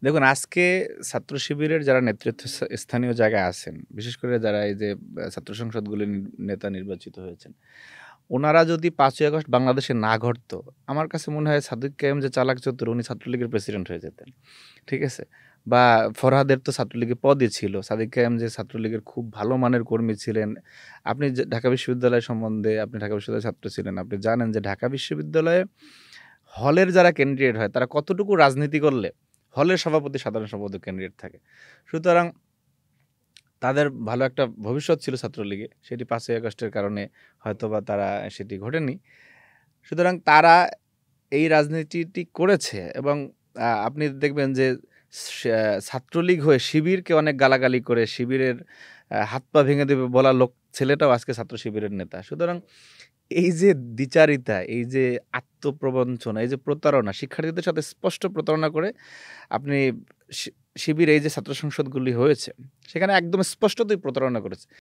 দেখুন আজকে ছাত্র শিবিরের যারা স্থানীয় জায়গায় আছেন, বিশেষ করে যারা এই যে ছাত্র সংসদগুলির নেতা নির্বাচিত হয়েছেন, উনারা যদি ৫ই আগস্ট বাংলাদেশে না ঘটতো, আমার কাছে মনে হয় সাদিক কায়েম যে চালাক চতুর উনি ছাত্রলীগের প্রেসিডেন্ট হয়ে যেতেন। ঠিক আছে? বা ফরহাদের তো ছাত্রলীগের পদই ছিল। সাদিক কায়েম যে ছাত্রলীগের খুব ভালো মানের কর্মী ছিলেন। আপনি যে ঢাকা বিশ্ববিদ্যালয় সম্বন্ধে আপনি ঢাকা বিশ্ববিদ্যালয়ের ছাত্র ছিলেন। আপনি জানেন যে ঢাকা বিশ্ববিদ্যালয়ে হলের যারা ক্যান্ডিডেট হয় তারা কতটুকু রাজনীতি করলে হলের সভাপতি, সাধারণ সম্পাদক ক্যান্ডিডেট থাকে। সুতরাং তাদের ভালো একটা ভবিষ্যৎ ছিল ছাত্রলীগে। সেটি ৫ই আগস্টের কারণে হয়তোবা তারা সেটি ঘটেনি। সুতরাং তারা এই রাজনীতিটি করেছে এবং আপনি দেখবেন যে ছাত্রলীগ হয়ে শিবিরকে অনেক গালাগালি করে শিবিরের হাত পা ভেঙে দেবে বলা ছেলেটাও আজকে ছাত্র শিবিরের নেতা। সুতরাং এই যে দ্বিচারিতা, এই যে আত্মপ্রবঞ্চনা, এই যে প্রতারণা, শিক্ষার্থীদের সাথে স্পষ্ট প্রতারণা করে আপনি শিবির এই যে ছাত্র সংসদগুলি হয়েছে, সেখানে একদম স্পষ্টতই প্রতারণা করেছে।